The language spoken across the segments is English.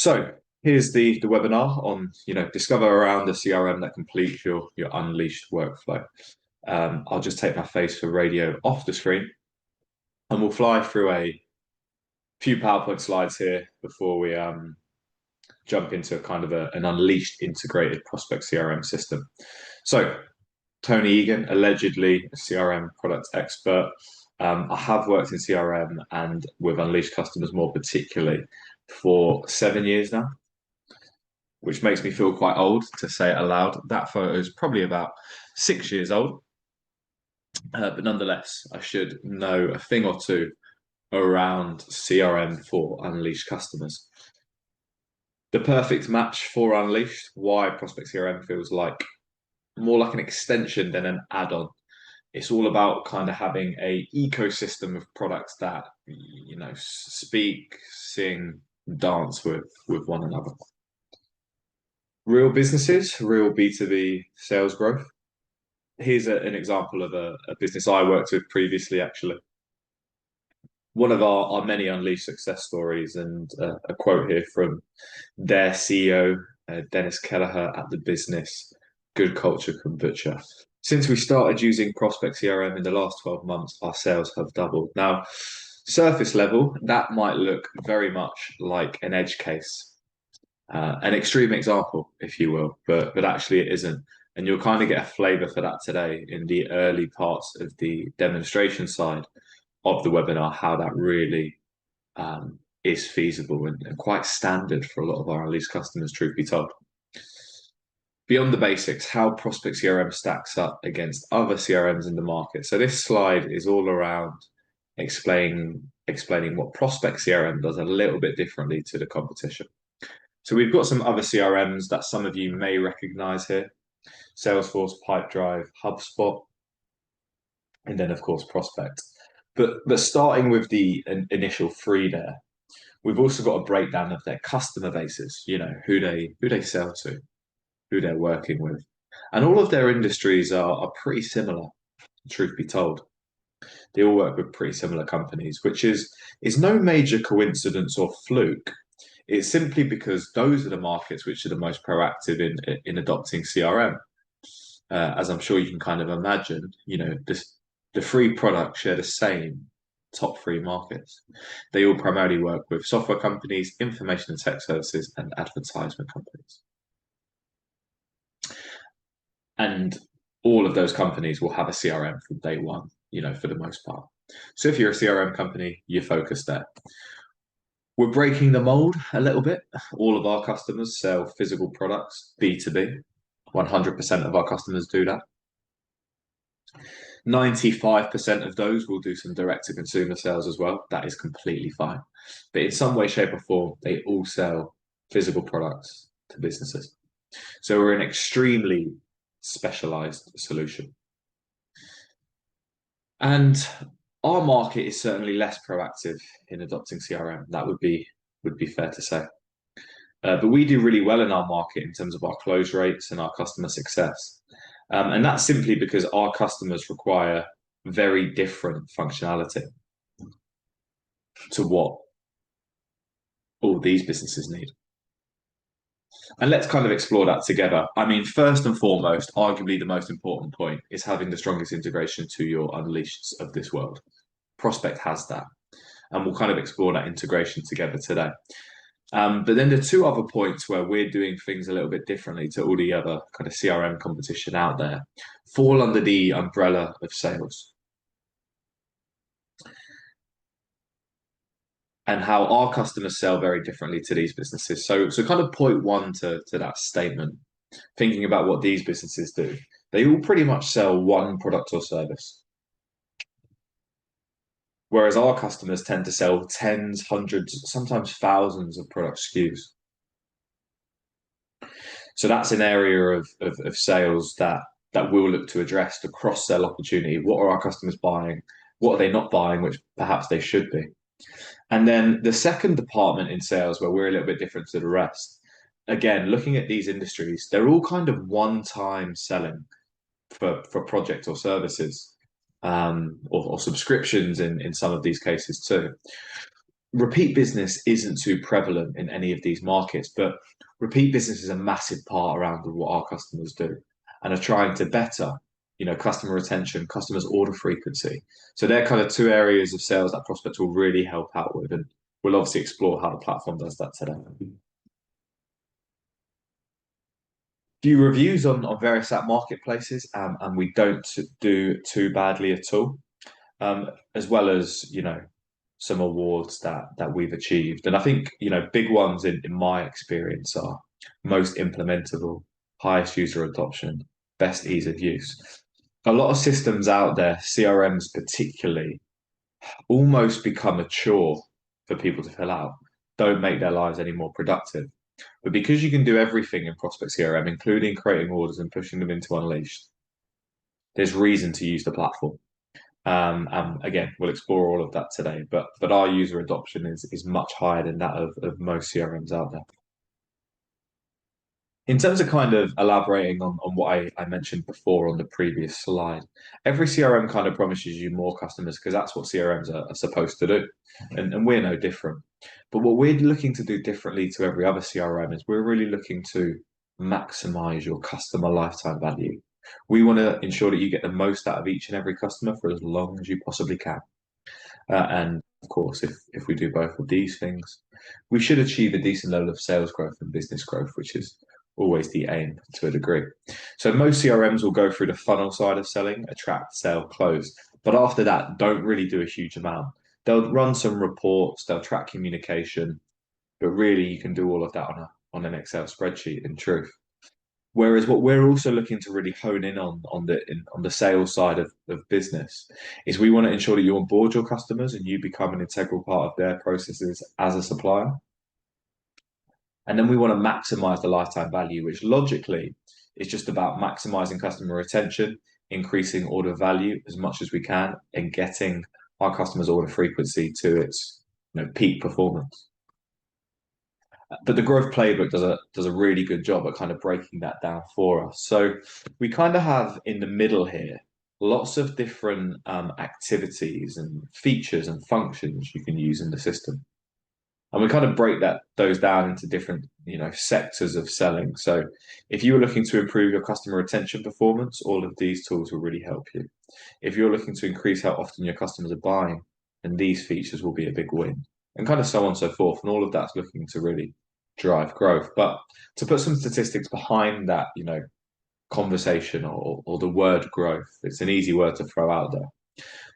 So here's the webinar on discover around the CRM that completes your unleashed workflow. I'll just take my face for radio off the screen, and we'll fly through a few PowerPoint slides here before we jump into an unleashed integrated prospect CRM system. So Tony Egan, allegedly a CRM product expert. I have worked in CRM and with unleashed customers more particularly for 7 years now, which makes me feel quite old to say it aloud. That photo is probably about 6 years old, but nonetheless, I should know a thing or two around CRM for unleashed customers. The perfect match for unleashed, why Prospect CRM feels like more like an extension than an add-on. It's all about kind of having a ecosystem of products that speak, sing, dance with one another. Real businesses, real B2B sales growth. Here's an example of a business I worked with previously, actually. One of our many unleashed success stories, and a quote here from their CEO, Dennis Kelleher at the business, Good Culture Kombucha. Since we started using Prospect CRM in the last 12 months, our sales have doubled. Now, surface level, that might look very much like an edge case. An extreme example, if you will, but actually it isn't. And you'll kind of get a flavor for that today in the early parts of the demonstration side of the webinar, how that really is feasible and quite standard for a lot of our unleashed customers, truth be told. Beyond the basics, how Prospect CRM stacks up against other CRMs in the market. So this slide is all around explaining what Prospect CRM does a little bit differently to the competition. So we've got some other CRMs that some of you may recognize here: Salesforce, Pipedrive, HubSpot, and then of course Prospect. But starting with the initial three there, we've also got a breakdown of their customer bases, who they sell to, who they're working with. And all of their industries are pretty similar, truth be told. They all work with pretty similar companies, which is no major coincidence or fluke. It's simply because those are the markets which are the most proactive in adopting CRM. As I'm sure you can kind of imagine, the three products share the same top three markets. They all primarily work with software companies, information and tech services, and advertisement companies. And all of those companies will have a CRM from day one, for the most part. So if you're a CRM company, you're focused there. We're breaking the mold a little bit. All of our customers sell physical products, B2B. 100% of our customers do that. 95% of those will do some direct-to-consumer sales as well. That is completely fine. But in some way, shape, or form, they all sell physical products to businesses. So we're an extremely specialized solution. And our market is certainly less proactive in adopting CRM. That would be fair to say. But we do really well in our market in terms of our close rates and our customer success. And that's simply because our customers require very different functionality to what all these businesses need. And let's kind of explore that together. I mean, first and foremost, arguably the most important point is having the strongest integration to your unleashed of this world. Prospect has that. And we'll kind of explore that integration together today. But then the two other points where we're doing things a little bit differently to all the other kind of CRM competition out there fall under the umbrella of sales. And how our customers sell very differently to these businesses. So kind of point one to that statement, thinking about what these businesses do. They all pretty much sell one product or service. Whereas our customers tend to sell tens, hundreds, sometimes thousands of product SKUs. So that's an area of sales that we'll look to address, the cross-sell opportunity. What are our customers buying? What are they not buying, which perhaps they should be? And then the second department in sales, where we're a little bit different to the rest, again, looking at these industries, they're all kind of one-time selling for projects or services, or subscriptions in some of these cases too. repeat business isn't too prevalent in any of these markets, but repeat business is a massive part around what our customers do and are trying to better, customer retention, customers' order frequency. So they're kind of two areas of sales that Prospect will really help out with. And we'll obviously explore how the platform does that today. Few reviews on various app marketplaces, and we don't do too badly at all. As well as some awards that we've achieved. And I think big ones in my experience are most implementable, highest user adoption, best ease of use. A lot of systems out there, CRMs particularly, almost become a chore for people to fill out, don't make their lives any more productive. But because you can do everything in Prospect CRM, including creating orders and pushing them into Unleashed, there's reason to use the platform. And again, we'll explore all of that today. But our user adoption is much higher than that of most CRMs out there. In terms of kind of elaborating on what I mentioned before on the previous slide, every CRM kind of promises you more customers because that's what CRMs are supposed to do. And we're no different. But what we're looking to do differently to every other CRM is we're really looking to maximize your customer lifetime value. We want to ensure that you get the most out of each and every customer for as long as you possibly can. And of course, if we do both of these things, we should achieve a decent level of sales growth and business growth, which is always the aim to a degree. So most CRMs will go through the funnel side of selling, attract, sell, close. But after that, don't really do a huge amount. They'll run some reports, they'll track communication, but really you can do all of that on an Excel spreadsheet in truth. Whereas what we're also looking to really hone in on the sales side of business is we want to ensure that you onboard your customers and you become an integral part of their processes as a supplier. And then we want to maximize the lifetime value, which logically is just about maximizing customer retention, increasing order value as much as we can, and getting our customers' order frequency to its peak performance. But the growth playbook does a really good job at kind of breaking that down for us. So we kind of have in the middle here lots of different activities and features and functions you can use in the system. And we kind of break those down into different sectors of selling. So if you were looking to improve your customer retention performance, all of these tools will really help you. If you're looking to increase how often your customers are buying, then these features will be a big win, and kind of so on and so forth. And all of that's looking to really drive growth. But to put some statistics behind that, conversation or the word growth, it's an easy word to throw out there.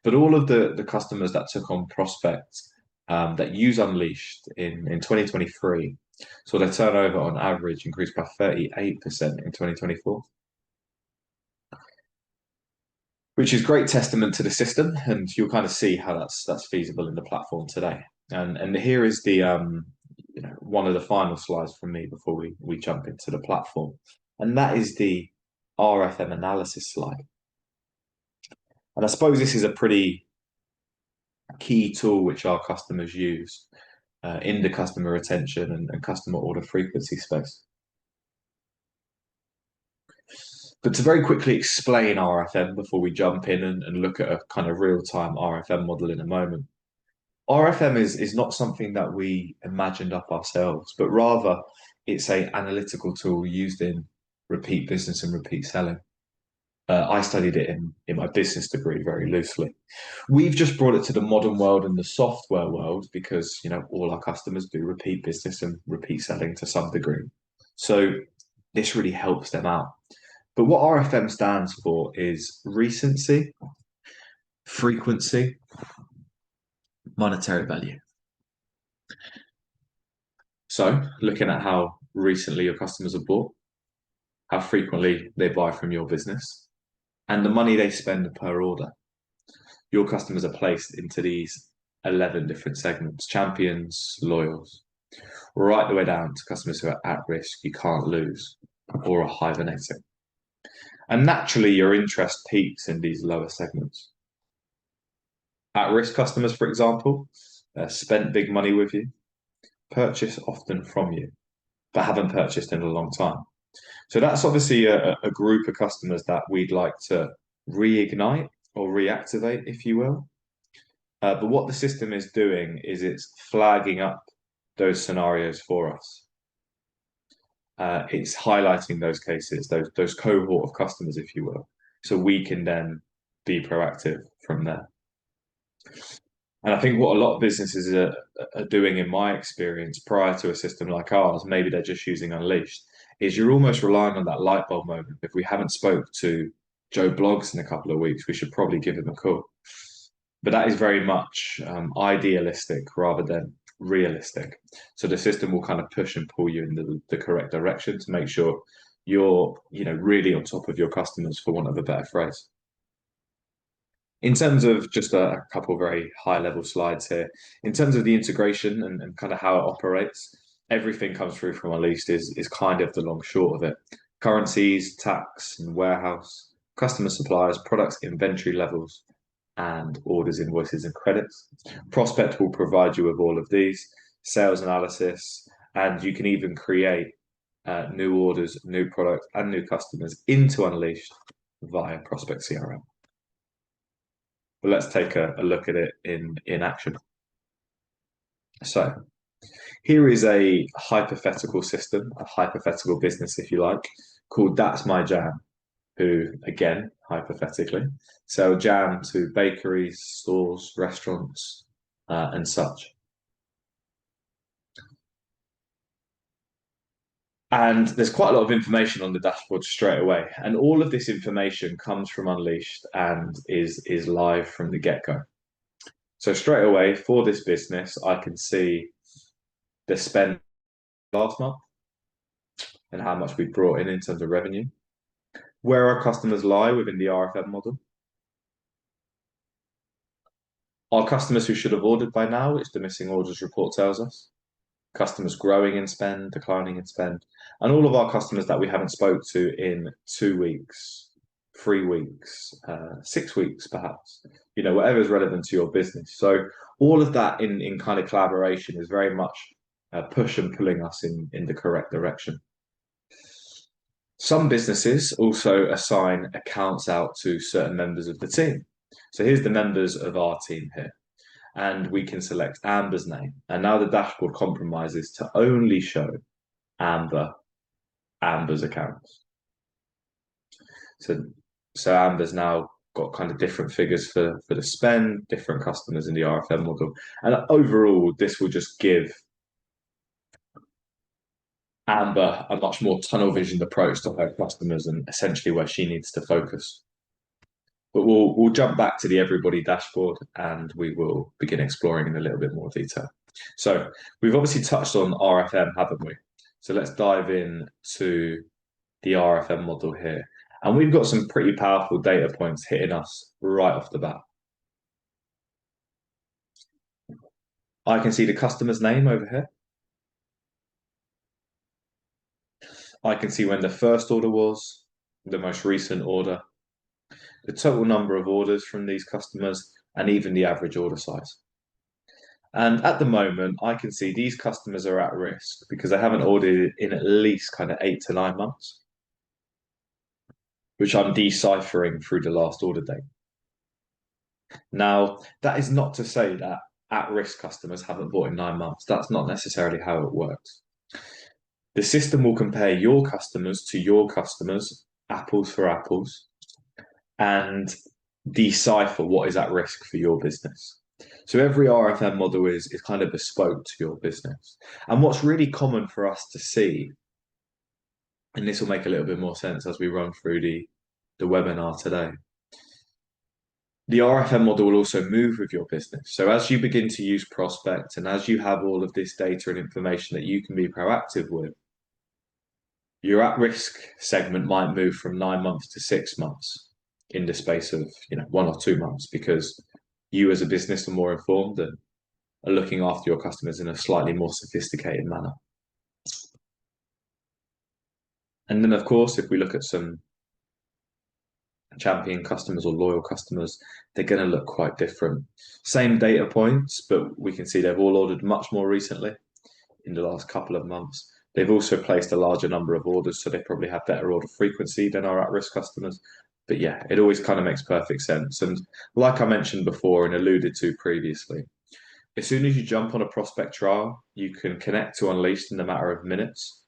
But all of the customers that took on Prospect that use Unleashed in 2023, so their turnover on average increased by 38% in 2024. Which is great testament to the system, and you'll kind of see how that's feasible in the platform today. And here is the one of the final slides from me before we jump into the platform, and that is the RFM analysis slide. And I suppose this is a pretty key tool which our customers use in the customer retention and customer order frequency space. But to very quickly explain RFM before we jump in and look at a kind of real-time RFM model in a moment. RFM is not something that we imagined up ourselves, but rather it's an analytical tool used in repeat business and repeat selling. I studied it in my business degree very loosely. We've just brought it to the modern world and the software world because all our customers do repeat business and repeat selling to some degree. So this really helps them out. But what RFM stands for is recency, frequency, monetary value. So looking at how recently your customers have bought, how frequently they buy from your business, and the money they spend per order. Your customers are placed into these 11 different segments: champions, loyals, right the way down to customers who are at risk, you can't lose, or are hibernating. And naturally, your interest peaks in these lower segments. At-risk customers, for example, spent big money with you, purchase often from you, but haven't purchased in a long time. So that's obviously a group of customers that we'd like to reignite or reactivate, if you will. But what the system is doing is it's flagging up those scenarios for us. It's highlighting those cases, those cohort of customers, if you will, so we can then be proactive from there. And I think what a lot of businesses are doing, in my experience, prior to a system like ours, maybe they're just using Unleashed, is you're almost relying on that light bulb moment. If we haven't spoke to Joe Bloggs in a couple of weeks, we should probably give him a call. But that is very much idealistic rather than realistic. So the system will kind of push and pull you in the correct direction to make sure you're, really on top of your customers, for want of a better phrase. In terms of just a couple of very high level slides here, in terms of the integration and kind of how it operates, everything comes through from Unleashed is kind of the long short of it. Currencies, tax and warehouse, customer suppliers, products, inventory levels, and orders, invoices, and credits. Prospect will provide you with all of these, sales analysis, and you can even create new orders, new products, and new customers into Unleashed via Prospect CRM. But let's take a look at it in action. So here is a hypothetical system, a hypothetical business, if you like, called That's My Jam, who, again, hypothetically, sell jam to bakeries, stores, restaurants, and such. And there's quite a lot of information on the dashboard straight away. And all of this information comes from Unleashed and is live from the get-go. So straight away, for this business, I can see the spend last month and how much we brought in terms of revenue, where our customers lie within the RFM model. Our customers who should have ordered by now, which the missing orders report tells us. Customers growing in spend, declining in spend, and all of our customers that we haven't spoke to in 2 weeks, 3 weeks, 6 weeks, perhaps, whatever is relevant to your business. So all of that in kind of collaboration is very much push and pulling us in the correct direction. Some businesses also assign accounts out to certain members of the team. So here's the members of our team here. And we can select Amber's name. And now the dashboard compromises to only show Amber's accounts. So Amber's now got kind of different figures for the spend, different customers in the RFM model. And overall, this will just give Amber a much more tunnel visioned approach to her customers and essentially where she needs to focus. But we'll jump back to the everybody dashboard and we will begin exploring in a little bit more detail. So we've obviously touched on RFM, haven't we? So let's dive in to the RFM model here. And we've got some pretty powerful data points hitting us right off the bat. I can see the customer's name over here. I can see when the first order was, the most recent order, the total number of orders from these customers, and even the average order size. And at the moment, I can see these customers are at risk because they haven't ordered in at least kind of 8 to 9 months, which I'm deciphering through the last order date. Now, that is not to say that at-risk customers haven't bought in 9 months. That's not necessarily how it works. The system will compare your customers to your customers, apples for apples, and decipher what is at risk for your business. So every RFM model is kind of bespoke to your business. And what's really common for us to see, and this will make a little bit more sense as we run through the webinar today, the RFM model will also move with your business. So as you begin to use Prospect and as you have all of this data and information that you can be proactive with, your at-risk segment might move from 9 months to 6 months in the space of 1 or 2 months because you as a business are more informed and are looking after your customers in a slightly more sophisticated manner. And then, of course, if we look at some champion customers or loyal customers, they're going to look quite different. Same data points, but we can see they've all ordered much more recently in the last couple of months. They've also placed a larger number of orders, so they probably have better order frequency than our at-risk customers. But yeah, it always kind of makes perfect sense. And like I mentioned before and alluded to previously, as soon as you jump on a prospect trial, you can connect to Unleashed in a matter of minutes.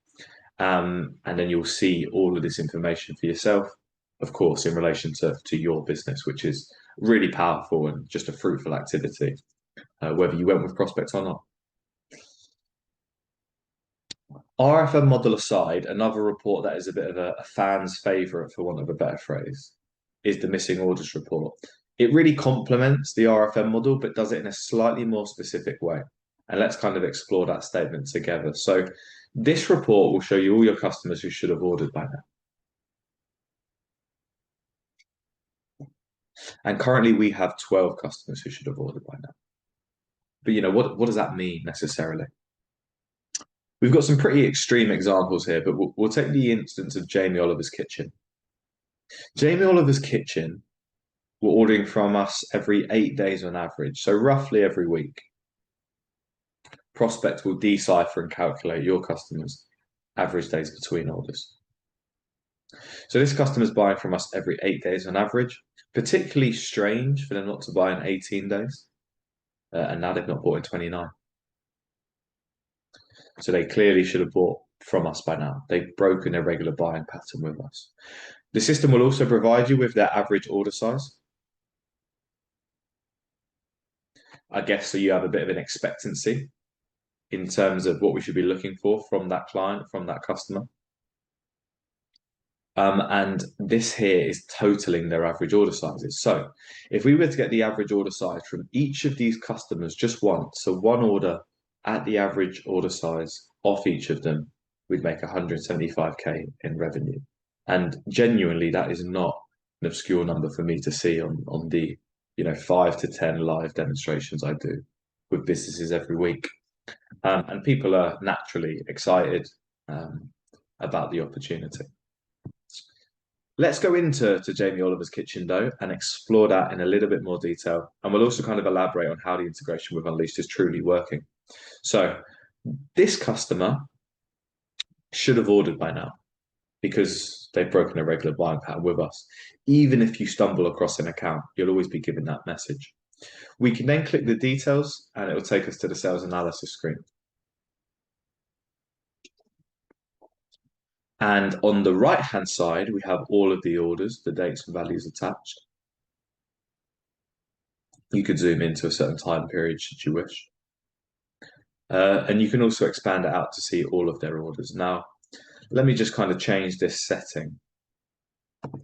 And then you'll see all of this information for yourself, of course, in relation to your business, which is really powerful and just a fruitful activity, whether you went with prospects or not. RFM model aside, another report that is a bit of a fan's favorite, for want of a better phrase, is the missing orders report. It really complements the RFM model, but does it in a slightly more specific way. And let's kind of explore that statement together. So this report will show you all your customers who should have ordered by now. And currently we have 12 customers who should have ordered by now. But what does that mean necessarily? We've got some pretty extreme examples here, but we'll take the instance of Jamie Oliver's Kitchen. Jamie Oliver's Kitchen were ordering from us every 8 days on average, so roughly every week. Prospect will decipher and calculate your customers' average days between orders. So this customer's buying from us every 8 days on average. Particularly strange for them not to buy in 18 days. And now they've not bought in 29. So they clearly should have bought from us by now. They've broken their regular buying pattern with us. The system will also provide you with their average order size. I guess so you have a bit of an expectancy in terms of what we should be looking for from that client, from that customer. And this here is totaling their average order sizes. So if we were to get the average order size from each of these customers just once, so one order at the average order size off each of them, we'd make 175k in revenue. And genuinely, that is not an obscure number for me to see on the 5 to 10 live demonstrations I do with businesses every week. And people are naturally excited about the opportunity. Let's go into Jamie Oliver's Kitchen though and explore that in a little bit more detail. And we'll also kind of elaborate on how the integration with Unleashed is truly working. So this customer should have ordered by now because they've broken a regular buying pattern with us. Even if you stumble across an account, you'll always be given that message. We can then click the details and it will take us to the sales analysis screen. And on the right-hand side, we have all of the orders, the dates and values attached. You could zoom into a certain time period should you wish. And you can also expand it out to see all of their orders. Now, let me just kind of change this setting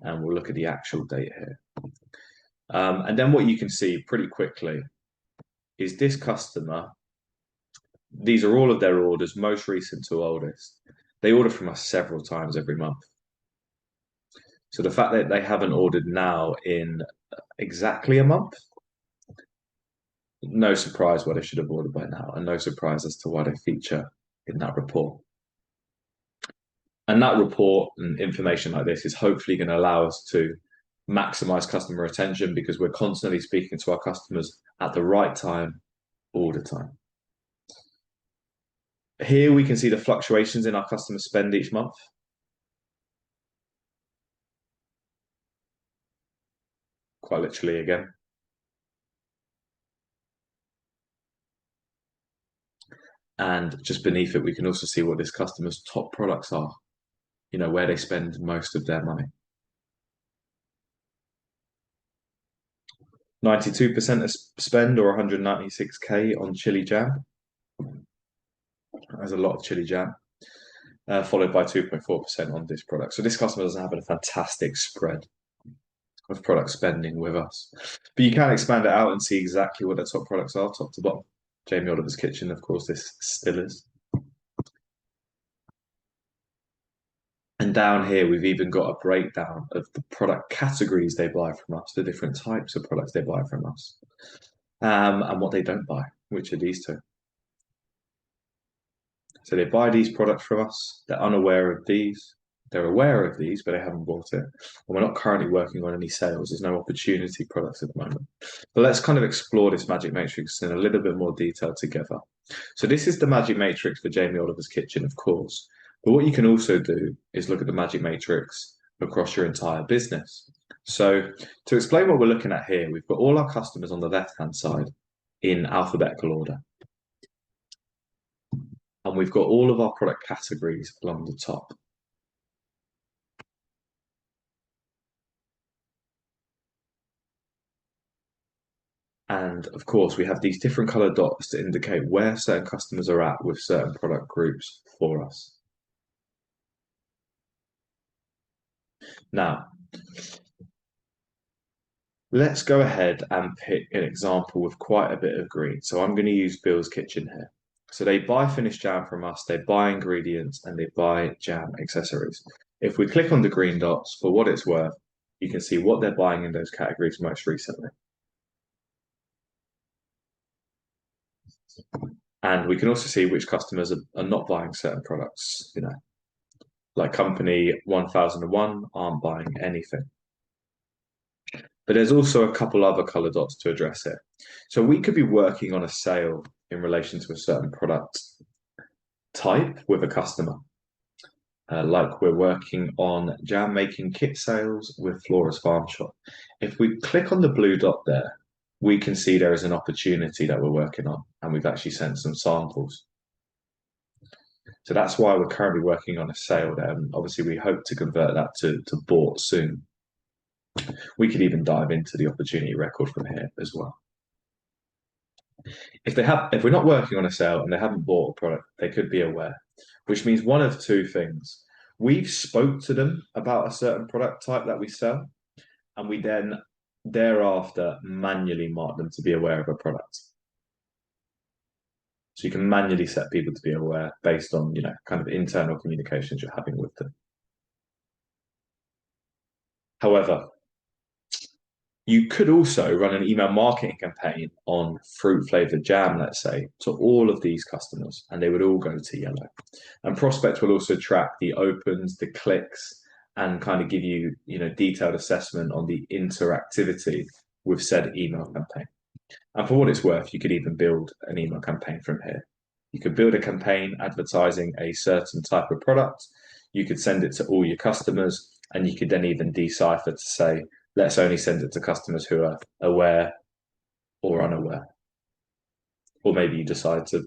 and we'll look at the actual date here. And then what you can see pretty quickly is this customer, these are all of their orders, most recent to oldest. They order from us several times every month. So the fact that they haven't ordered now in exactly a month, no surprise why they should have ordered by now, and no surprise as to why they feature in that report. And that report and information like this is hopefully going to allow us to maximize customer retention because we're constantly speaking to our customers at the right time, all the time. Here we can see the fluctuations in our customer spend each month. Quite literally again. And just beneath it, we can also see what this customer's top products are, where they spend most of their money. 92% of spend or 196k on chili jam. There's a lot of chili jam, followed by 2.4% on this product. So this customer doesn't have a fantastic spread of product spending with us. But you can expand it out and see exactly what their top products are, top to bottom. Jamie Oliver's Kitchen, of course, this still is. And down here, we've even got a breakdown of the product categories they buy from us, the different types of products they buy from us, and what they don't buy, which are these two. So they buy these products from us, they're unaware of these, they're aware of these, but they haven't bought it. And we're not currently working on any sales. There's no opportunity products at the moment. But let's kind of explore this magic matrix in a little bit more detail together. So this is the magic matrix for Jamie Oliver's Kitchen, of course. But what you can also do is look at the magic matrix across your entire business. So to explain what we're looking at here, we've got all our customers on the left-hand side in alphabetical order. And we've got all of our product categories along the top. And of course, we have these different color dots to indicate where certain customers are at with certain product groups for us. Now, let's go ahead and pick an example with quite a bit of green. So I'm going to use Bill's Kitchen here. So they buy finished jam from us, they buy ingredients, and they buy jam accessories. If we click on the green dots, for what it's worth, you can see what they're buying in those categories most recently. And we can also see which customers are not buying certain products, like company 1001 aren't buying anything. But there's also a couple other color dots to address it. So we could be working on a sale in relation to a certain product type with a customer. Like we're working on jam making kit sales with Flora's Farm Shop. If we click on the blue dot there, we can see there is an opportunity that we're working on, and we've actually sent some samples. So that's why we're currently working on a sale there. And obviously, we hope to convert that to bought soon. We could even dive into the opportunity record from here as well. If we're not working on a sale and they haven't bought a product, they could be aware, which means one of two things. We've spoke to them about a certain product type that we sell, and we then thereafter manually mark them to be aware of a product. So you can manually set people to be aware based on, kind of internal communications you're having with them. However, you could also run an email marketing campaign on fruit flavored jam, let's say, to all of these customers, and they would all go to yellow. And Prospect will also track the opens, the clicks, and kind of give you, detailed assessment on the interactivity with said email campaign. And for what it's worth, you could even build an email campaign from here. You could build a campaign advertising a certain type of product. You could send it to all your customers, and you could then even decipher to say, let's only send it to customers who are aware or unaware. Or maybe you decide to,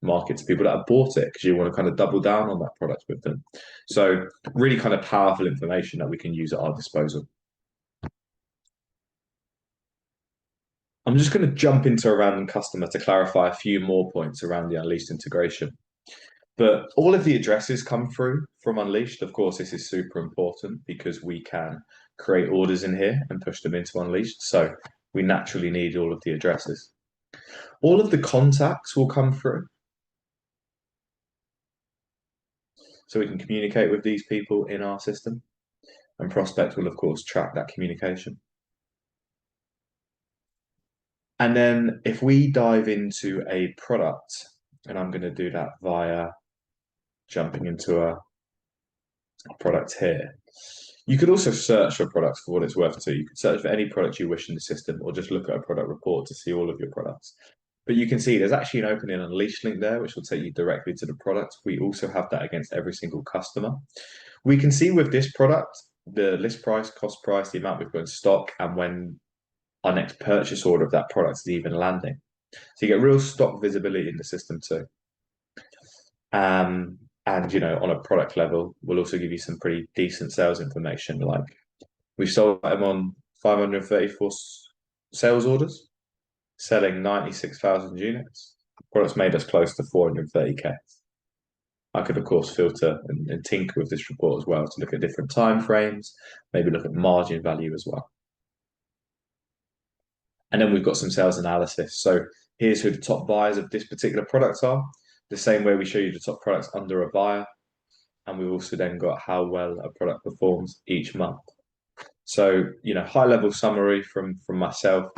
market to people that have bought it because you want to kind of double down on that product with them. So really kind of powerful information that we can use at our disposal. I'm just going to jump into a random customer to clarify a few more points around the Unleashed integration. But all of the addresses come through from Unleashed. Of course, this is super important because we can create orders in here and push them into Unleashed. So we naturally need all of the addresses. All of the contacts will come through. So we can communicate with these people in our system. And Prospect will, of course, track that communication. And then if we dive into a product, and I'm going to do that via jumping into a product here. You could also search for products for what it's worth too. You could search for any product you wish in the system, or just look at a product report to see all of your products. But you can see there's actually an open in Unleashed link there, which will take you directly to the product. We also have that against every single customer. We can see with this product, the list price, cost price, the amount we've got in stock, and when our next purchase order of that product is even landing. So you get real stock visibility in the system too. And, on a product level, we'll also give you some pretty decent sales information. Like we've sold them on 534 sales orders, selling 96,000 units. Products made us close to 430K. I could, of course, filter and tinker with this report as well to look at different time frames, maybe look at margin value as well. And then we've got some sales analysis. So here's who the top buyers of this particular product are. The same way we show you the top products under a buyer. And we've also then got how well a product performs each month. So, high level summary from myself.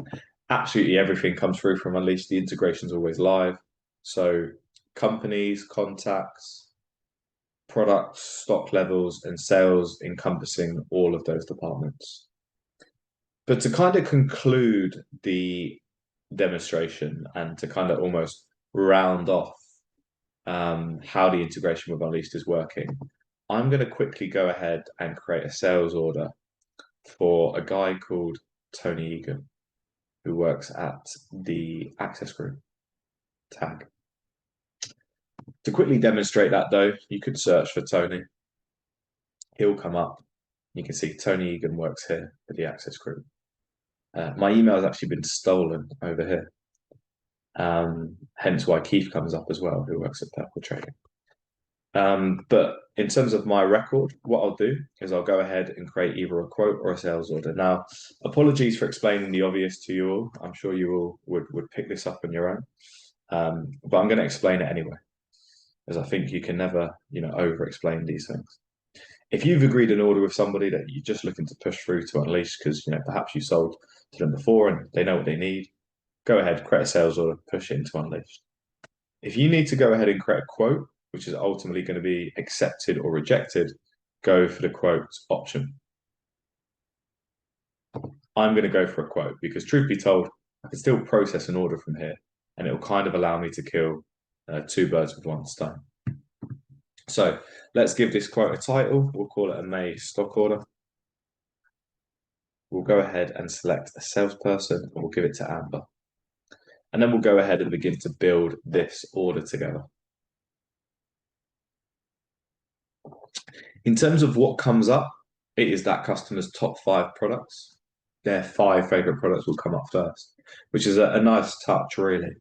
Absolutely everything comes through from Unleashed. The integration's always live. So companies, contacts, products, stock levels, and sales encompassing all of those departments. But to kind of conclude the demonstration and to kind of almost round off how the integration with Unleashed is working, I'm going to quickly go ahead and create a sales order for a guy called Tony Egan, who works at the Access Group tag. To quickly demonstrate that though, you could search for Tony. He'll come up. You can see Tony Egan works here at the Access Group. My email has actually been stolen over here. Hence why Keith comes up as well, who works at Purple Trading. But in terms of my record, what I'll do is I'll go ahead and create either a quote or a sales order. Now, apologies for explaining the obvious to you all. I'm sure you all would pick this up on your own. But I'm going to explain it anyway, as I think you can never, over-explain these things. If you've agreed an order with somebody that you're just looking to push through to Unleash because, perhaps you sold to them before and they know what they need, go ahead, create a sales order, push it into Unleashed. If you need to go ahead and create a quote, which is ultimately going to be accepted or rejected, go for the quote option. I'm going to go for a quote because, truth be told, I can still process an order from here and it will kind of allow me to kill two birds with one stone. So let's give this quote a title. We'll call it a May stock order. We'll go ahead and select a salesperson and we'll give it to Amber. And then we'll go ahead and begin to build this order together. In terms of what comes up, it is that customer's top 5 products. Their 5 favorite products will come up first, which is a nice touch, really.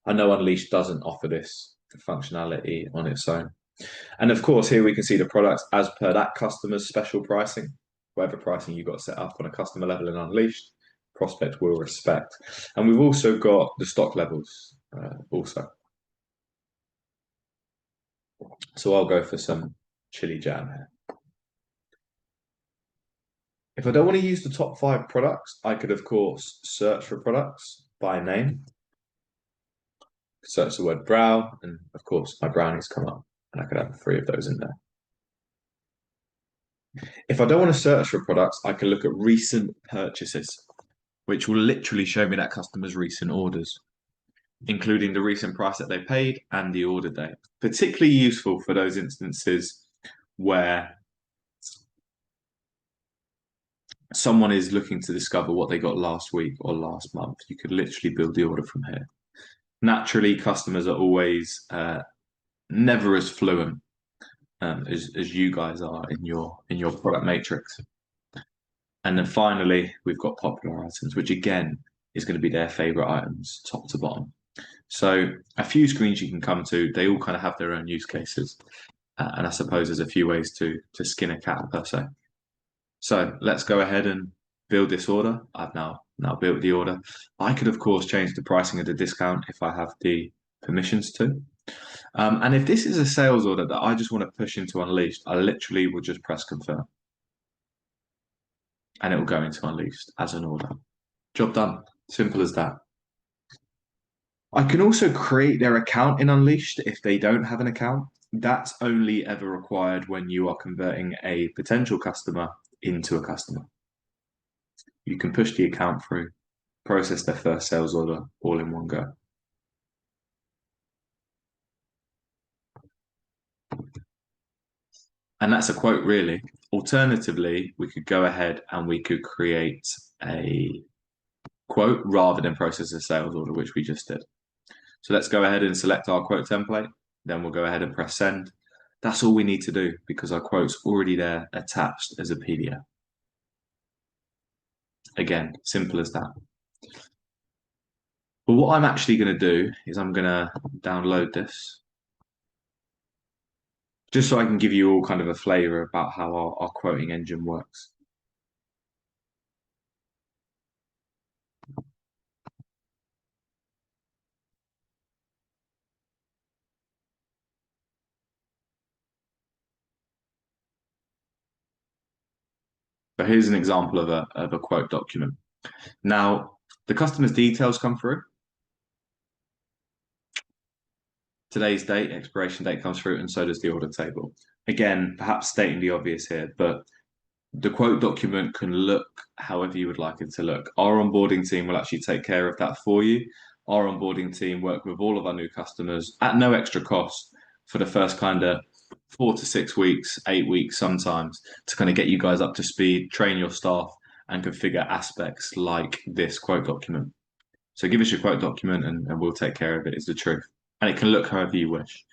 I know Unleashed doesn't offer this functionality on its own. And of course, here we can see the products as per that customer's special pricing. Whatever pricing you got set up on a customer level in Unleashed, Prospect will respect. And we've also got the stock levels also. So I'll go for some chili jam here. If I don't want to use the top 5 products, I could, of course, search for products by name. Search the word brow, and of course, my brownies come up, and I could have 3 of those in there. If I don't want to search for products, I can look at recent purchases, which will literally show me that customer's recent orders, including the recent price that they paid and the order date. Particularly useful for those instances where someone is looking to discover what they got last week or last month. You could literally build the order from here. Naturally, customers are always never as fluent as you guys are in your product matrix. And then finally, we've got popular items, which again is going to be their favorite items, top to bottom. So a few screens you can come to, they all kind of have their own use cases. And I suppose there's a few ways to skin a cat per se. So let's go ahead and build this order. I've now built the order. I could, of course, change the pricing of the discount if I have the permissions to. And if this is a sales order that I just want to push into Unleashed, I literally will just press confirm. And it will go into Unleashed as an order. Job done. Simple as that. I can also create their account in Unleashed if they don't have an account. That's only ever required when you are converting a potential customer into a customer. You can push the account through, process their first sales order all in one go. And that's a quote, really. Alternatively, we could go ahead and we could create a quote rather than process a sales order, which we just did. So let's go ahead and select our quote template. Then we'll go ahead and press send. That's all we need to do because our quote's already there attached as a PDF. Again, simple as that. But what I'm actually going to do is I'm going to download this just so I can give you all kind of a flavor about how our quoting engine works. So here's an example of a quote document. Now, the customer's details come through. Today's date, expiration date comes through, and so does the order table. Again, perhaps stating the obvious here, but the quote document can look however you would like it to look. Our onboarding team will actually take care of that for you. Our onboarding team work with all of our new customers at no extra cost for the first kind of 4 to 6 weeks, 8 weeks sometimes to kind of get you guys up to speed, train your staff, and configure aspects like this quote document. So give us your quote document and we'll take care of it, is the truth. And it can look however you wish.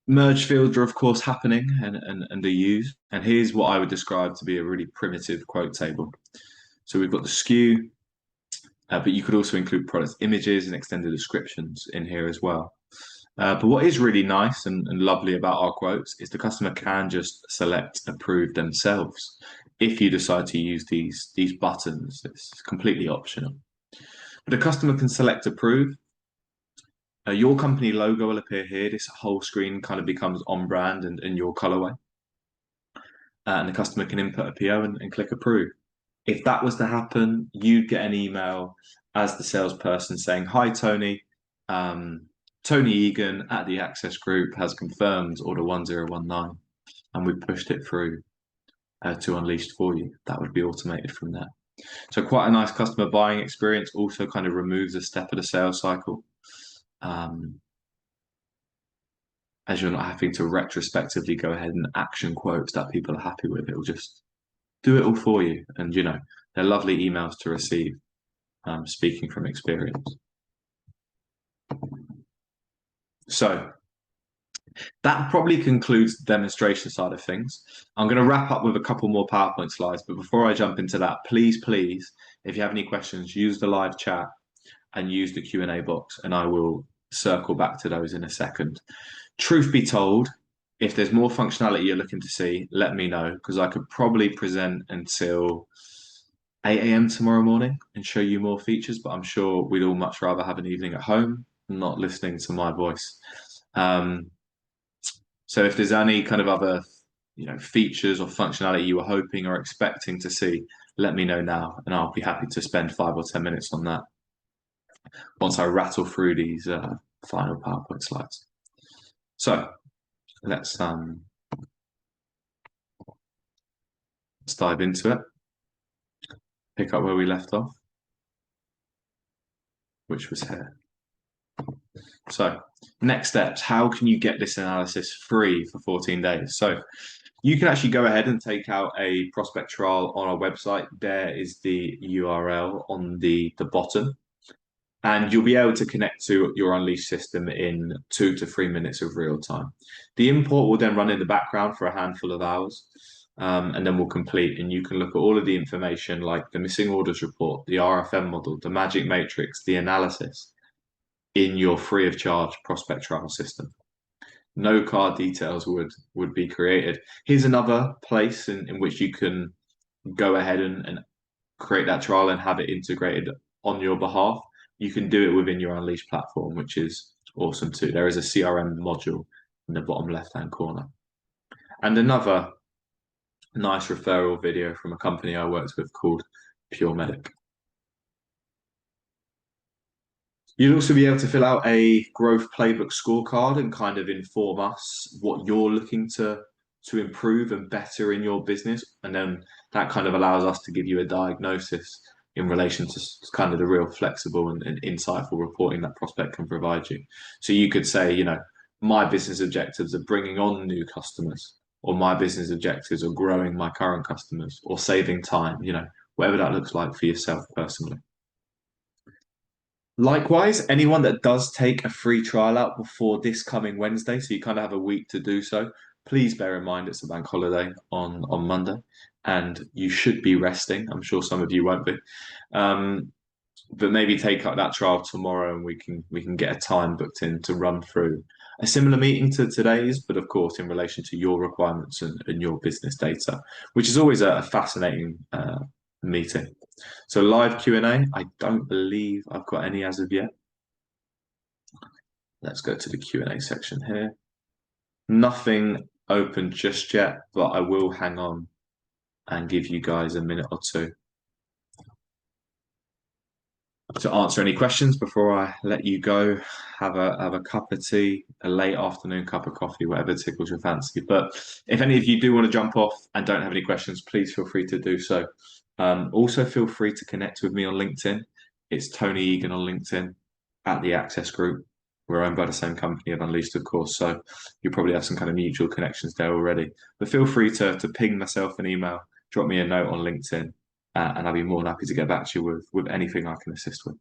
Merge fields are, of course, happening and are used. And here's what I would describe to be a really primitive quote table. So we've got the SKU, but you could also include product images and extended descriptions in here as well. But what is really nice and lovely about our quotes is the customer can just select approve themselves. If you decide to use these buttons, it's completely optional. But the customer can select approve. Your company logo will appear here. This whole screen kind of becomes on brand and in your colorway. And the customer can input a PO and click approve. If that was to happen, you'd get an email as the salesperson saying, "Hi, Tony. Tony Egan at the Access Group has confirmed order 1019, and we've pushed it through to Unleashed for you." That would be automated from there. So quite a nice customer buying experience. Also kind of removes a step of the sales cycle. As you're not having to retrospectively go ahead and action quotes that people are happy with. It'll just do it all for you. And, they're lovely emails to receive, speaking from experience. So that probably concludes the demonstration side of things. I'm going to wrap up with a couple more PowerPoint slides. But before I jump into that, please, if you have any questions, use the live chat and use the Q&A box, and I will circle back to those in a second. Truth be told, if there's more functionality you're looking to see, let me know, because I could probably present until 8 a.m. tomorrow morning and show you more features, but I'm sure we'd all much rather have an evening at home, not listening to my voice. So if there's any kind of other features or functionality you were hoping or expecting to see, let me know now, and I'll be happy to spend 5 or 10 minutes on that once I rattle through these final PowerPoint slides. So let's dive into it. Pick up where we left off, which was here. So next steps, how can you get this analysis free for 14 days? So you can actually go ahead and take out a prospect trial on our website. There is the URL on the bottom. And you'll be able to connect to your Unleashed system in 2 to 3 minutes of real time. The import will then run in the background for a handful of hours, and then we'll complete. And you can look at all of the information like the missing orders report, the RFM model, the magic matrix, the analysis in your free of charge prospect trial system. No card details would be created. Here's another place in which you can go ahead and create that trial and have it integrated on your behalf. You can do it within your Unleashed platform, which is awesome too. There is a CRM module in the bottom left-hand corner. And another nice referral video from a company I worked with called Pure Medic. You'll also be able to fill out a growth playbook scorecard and kind of inform us what you're looking to improve and better in your business. And then that kind of allows us to give you a diagnosis in relation to kind of the real flexible and insightful reporting that Prospect can provide you. So you could say, my business objectives are bringing on new customers, or my business objectives are growing my current customers, or saving time, whatever that looks like for yourself personally. Likewise, anyone that does take a free trial out before this coming Wednesday, so you kind of have a week to do so, please bear in mind it's a bank holiday on Monday, and you should be resting. I'm sure some of you won't be. But maybe take up that trial tomorrow and we can get a time booked in to run through a similar meeting to today's, but of course in relation to your requirements and your business data, which is always a fascinating meeting. So live Q&A, I don't believe I've got any as of yet. Let's go to the Q&A section here. Nothing open just yet, but I will hang on and give you guys a minute or two to answer any questions before I let you go. Have a cup of tea, a late afternoon cup of coffee, whatever tickles your fancy. But if any of you do want to jump off and don't have any questions, please feel free to do so. Also feel free to connect with me on LinkedIn. It's Tony Egan on LinkedIn at the Access Group. We're owned by the same company at Unleashed, of course, so you'll probably have some kind of mutual connections there already. But feel free to ping myself an email, drop me a note on LinkedIn, and I'll be more than happy to get back to you with anything I can assist with.